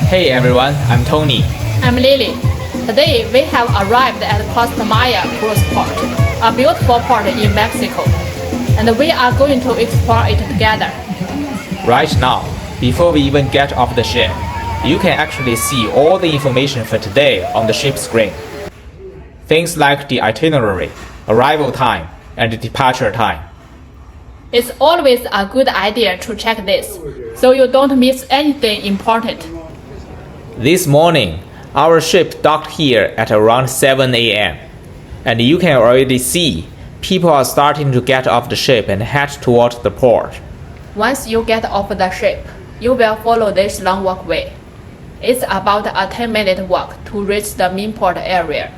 Hey everyone, I'm Tony. I'm Lily. Today we have arrived at Costa Maya Cruise Port, a beautiful port in Mexico, and we are going to explore it together. Right now, before we even get off the ship, you can actually see all the information for today on the ship screen. Things like the itinerary, arrival time, and the departure time. It's always a good idea to check this, so you don't miss anything important. This morning, our ship docked here at around 7 a.m. And you can already see people are starting to get off the ship and head toward the port. Once you get off the ship, you will follow this long walkway. It's about a 10-minute walk to reach the main port area.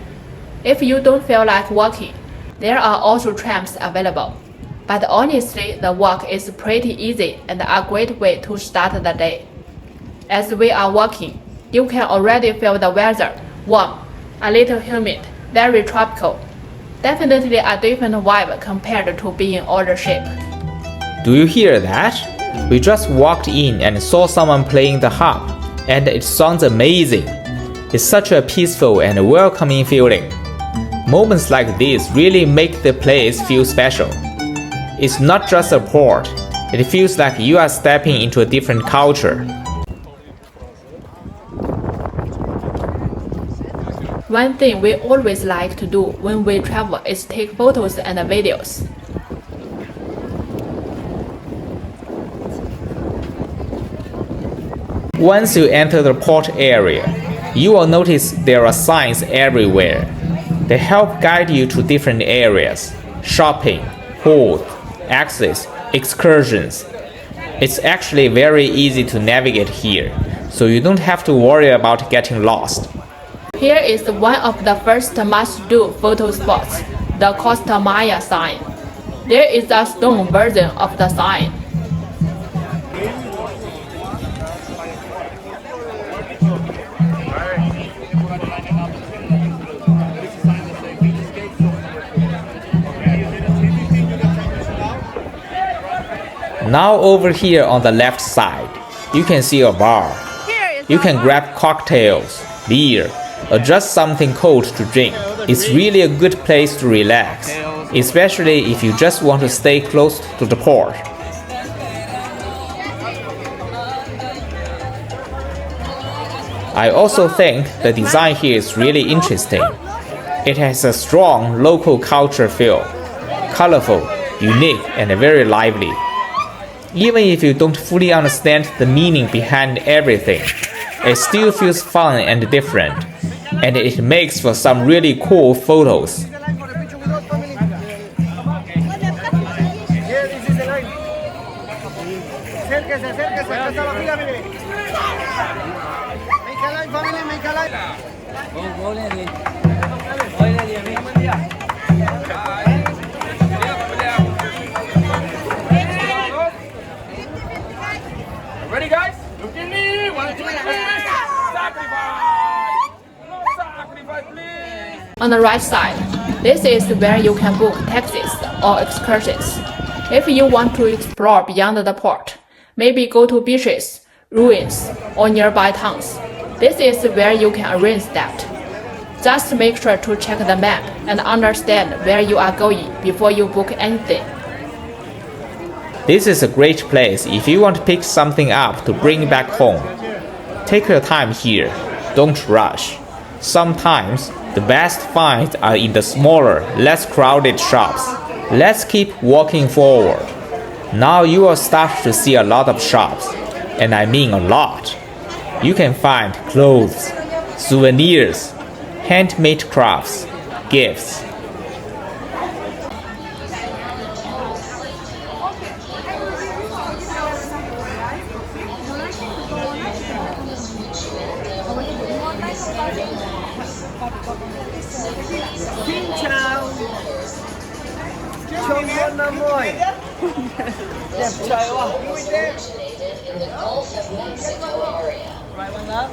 If you don't feel like walking, there are also trams available. But honestly, the walk is pretty easy and a great way to start the day. As we are walking, you can already feel the weather, warm, a little humid, very tropical. Definitely a different vibe compared to being on the ship. Do you hear that? We just walked in and saw someone playing the harp, and it sounds amazing. It's such a peaceful and welcoming feeling. Moments like this really make the place feel special. It's not just a port, it feels like you are stepping into a different culture. One thing we always like to do when we travel is take photos and videos. Once you enter the port area, you will notice there are signs everywhere. They help guide you to different areas, shopping, port, access, excursions. It's actually very easy to navigate here, so you don't have to worry about getting lost. Here is one of the first must-do photo spots, the Costa Maya sign. There is a stone version of the sign. Now over here on the left side, you can see a bar. You can grab cocktails, beer, or just something cold to drink. It's really a good place to relax, especially if you just want to stay close to the port. I also think the design here is really interesting. It has a strong local culture feel, colorful, unique, and very lively. Even if you don't fully understand the meaning behind everything, it still feels fun and different, and it makes for some really cool photos. Ready, guys? Look at me. 1, 2, 3. Sacrifice. Sacrifice, please. On the right side, this is where you can book taxis or excursions. If you want to explore beyond the port, maybe go to beaches, ruins, or nearby towns, this is where you can arrange that. Just make sure to check the map and understand where you are going before you book anything. This is a great place if you want to pick something up to bring back home. Take your time here, don't rush. Sometimes the best finds are in the smaller, less crowded shops. Let's keep walking forward. Now you will start to see a lot of shops, and I mean a lot. You can find clothes, souvenirs, handmade crafts, gifts. Xin chào. Trông con năm rồi. Đẹp trời quá.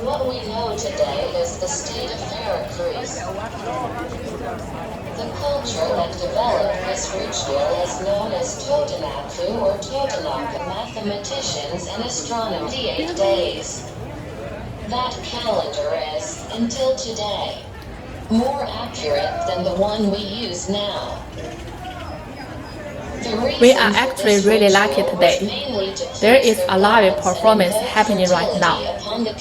What we know today is the state of Veracruz. The culture that developed this ritual is known as Totonacu or Totonaca. Mathematicians and astronomers. 8 days. That calendar is, until today, more accurate than the one we use now. We are actually really lucky today. There is a live performance happening right now.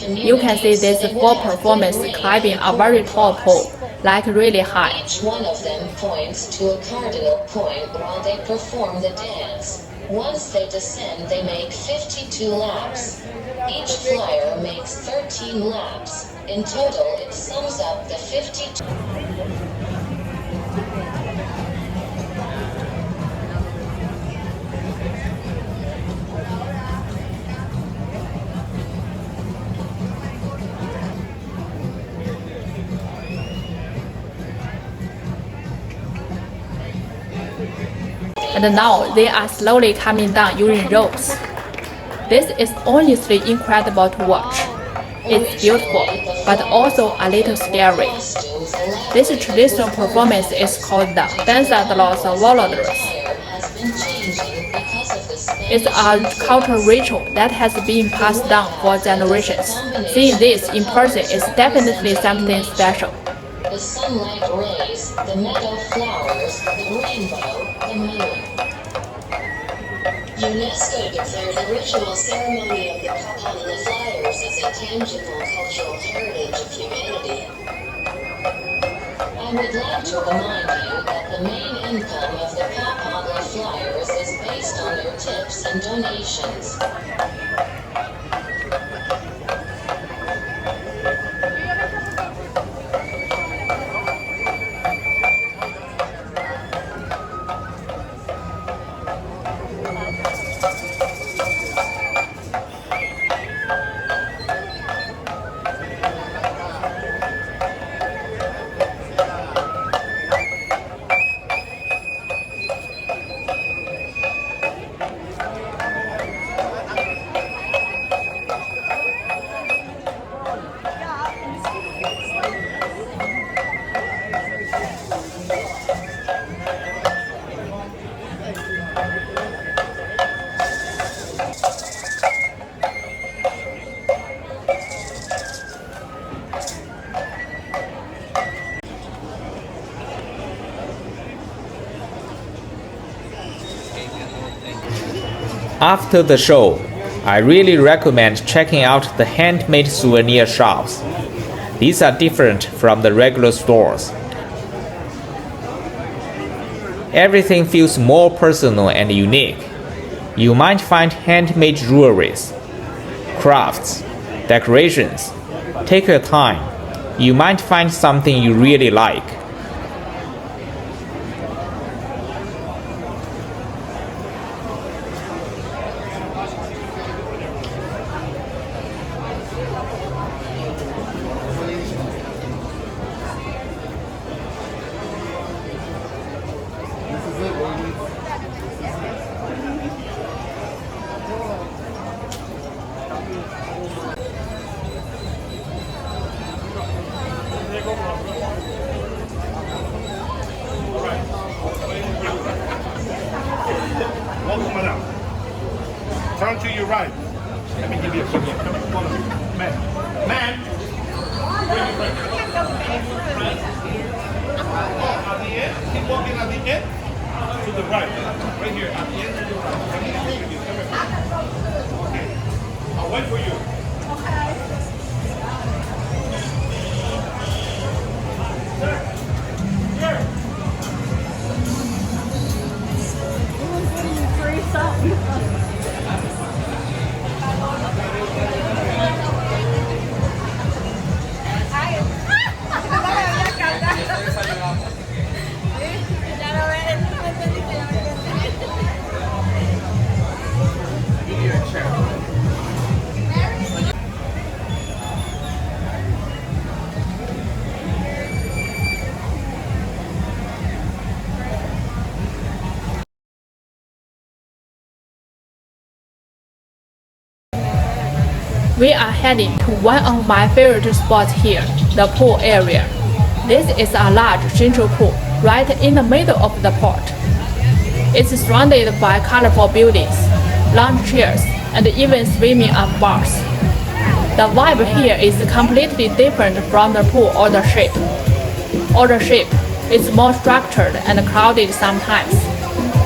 You can see these 4 performers climbing a very tall pole, like really high. Each one of them points to a cardinal point while they perform the dance. Once they descend, they make 52 laps. Each flyer makes 13 laps. In total, it sums up the 52. And now they are slowly coming down using ropes. This is honestly incredible to watch. It's beautiful, but also a little scary. This traditional performance is called the Danza de los Voladores. It's a cultural ritual that has been passed down for generations. Seeing this in person is definitely something special. The sunlight rays, the meadow flowers, the rainbow, the moon. UNESCO declared the ritual ceremony of the Papala Flyers as a tangible cultural heritage of humanity. I would like to remind you that the main income of the Papala Flyers is based on their tips and donations. After the show, I really recommend checking out the handmade souvenir shops. These are different from the regular stores. Everything feels more personal and unique. You might find handmade jewelries, crafts, decorations. Take your time. You might find something you really like. Welcome, madam. Turn to your right. Let me give you a quick look. Come follow me. Man. Man. At the end, keep walking at the end. To the right. Right here. At the end to the right. Okay. I'll wait for you. We are heading to one of my favorite spots here, the pool area. This is a large central pool right in the middle of the port. It's surrounded by colorful buildings, lounge chairs, and even swimming up bars. The vibe here is completely different from the pool or the ship. Or the ship is more structured and crowded sometimes.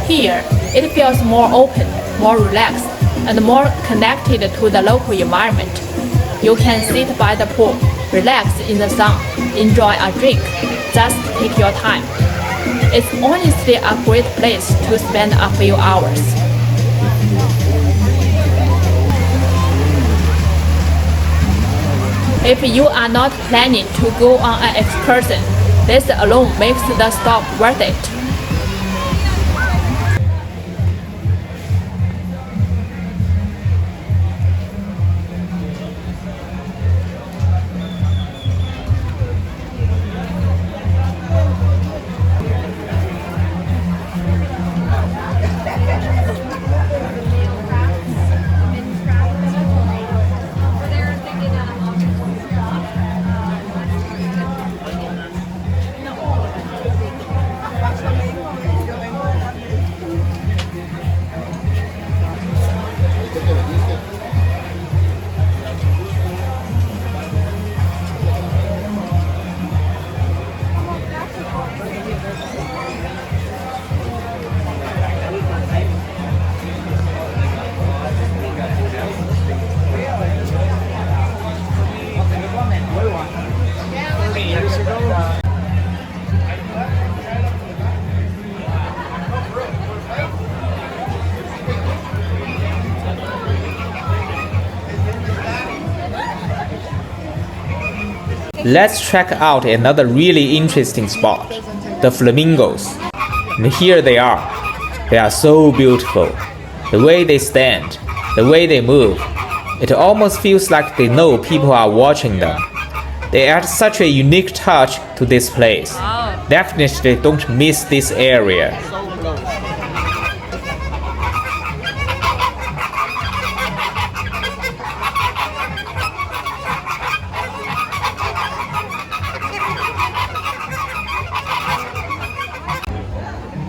Here, it feels more open, more relaxed, and more connected to the local environment. You can sit by the pool, relax in the sun, enjoy a drink, just take your time. It's honestly a great place to spend a few hours. If you are not planning to go on an excursion, this alone makes the stop worth it. Let's check out another really interesting spot, the flamingos. And here they are. They are so beautiful. The way they stand, the way they move, it almost feels like they know people are watching them. They add such a unique touch to this place. Definitely don't miss this area.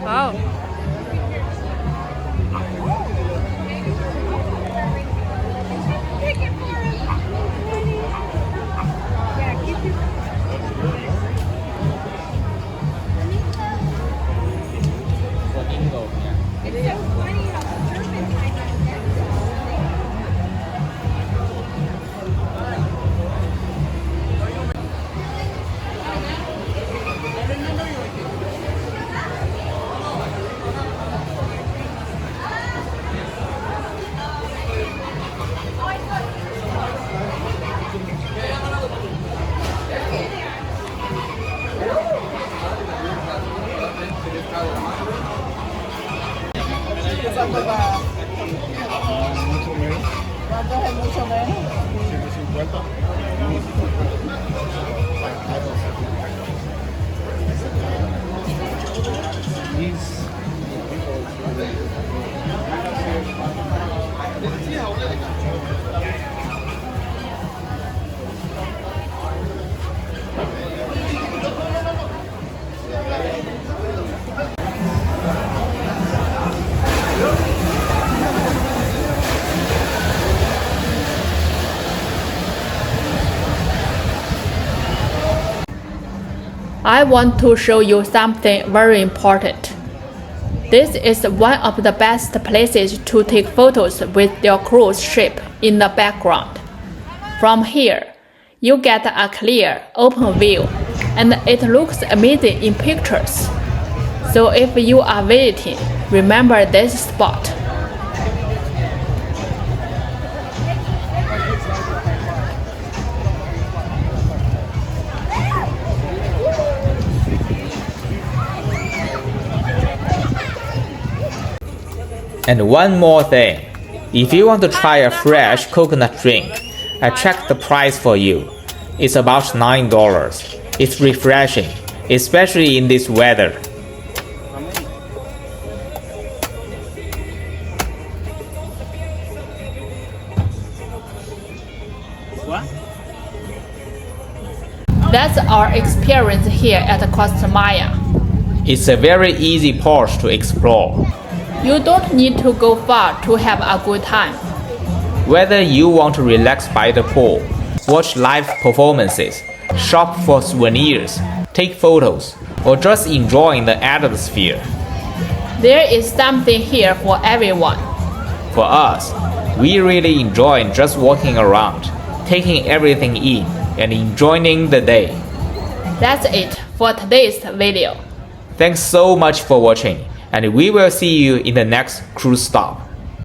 Wow. ¿Cuánto es mucho menos? 150. I want to show you something very important. This is one of the best places to take photos with your cruise ship in the background. From here, you get a clear, open view, and it looks amazing in pictures. So if you are visiting, remember this spot. And one more thing, if you want to try a fresh coconut drink, I checked the price for you. It's about $9. It's refreshing, especially in this weather. That's our experience here at Costa Maya. It's a very easy port to explore. You don't need to go far to have a good time. Whether you want to relax by the pool, watch live performances, shop for souvenirs, take photos, or just enjoy the atmosphere. There is something here for everyone. For us, we really enjoy just walking around, taking everything in, and enjoying the day. That's it for today's video. Thanks so much for watching, and we will see you in the next cruise stop.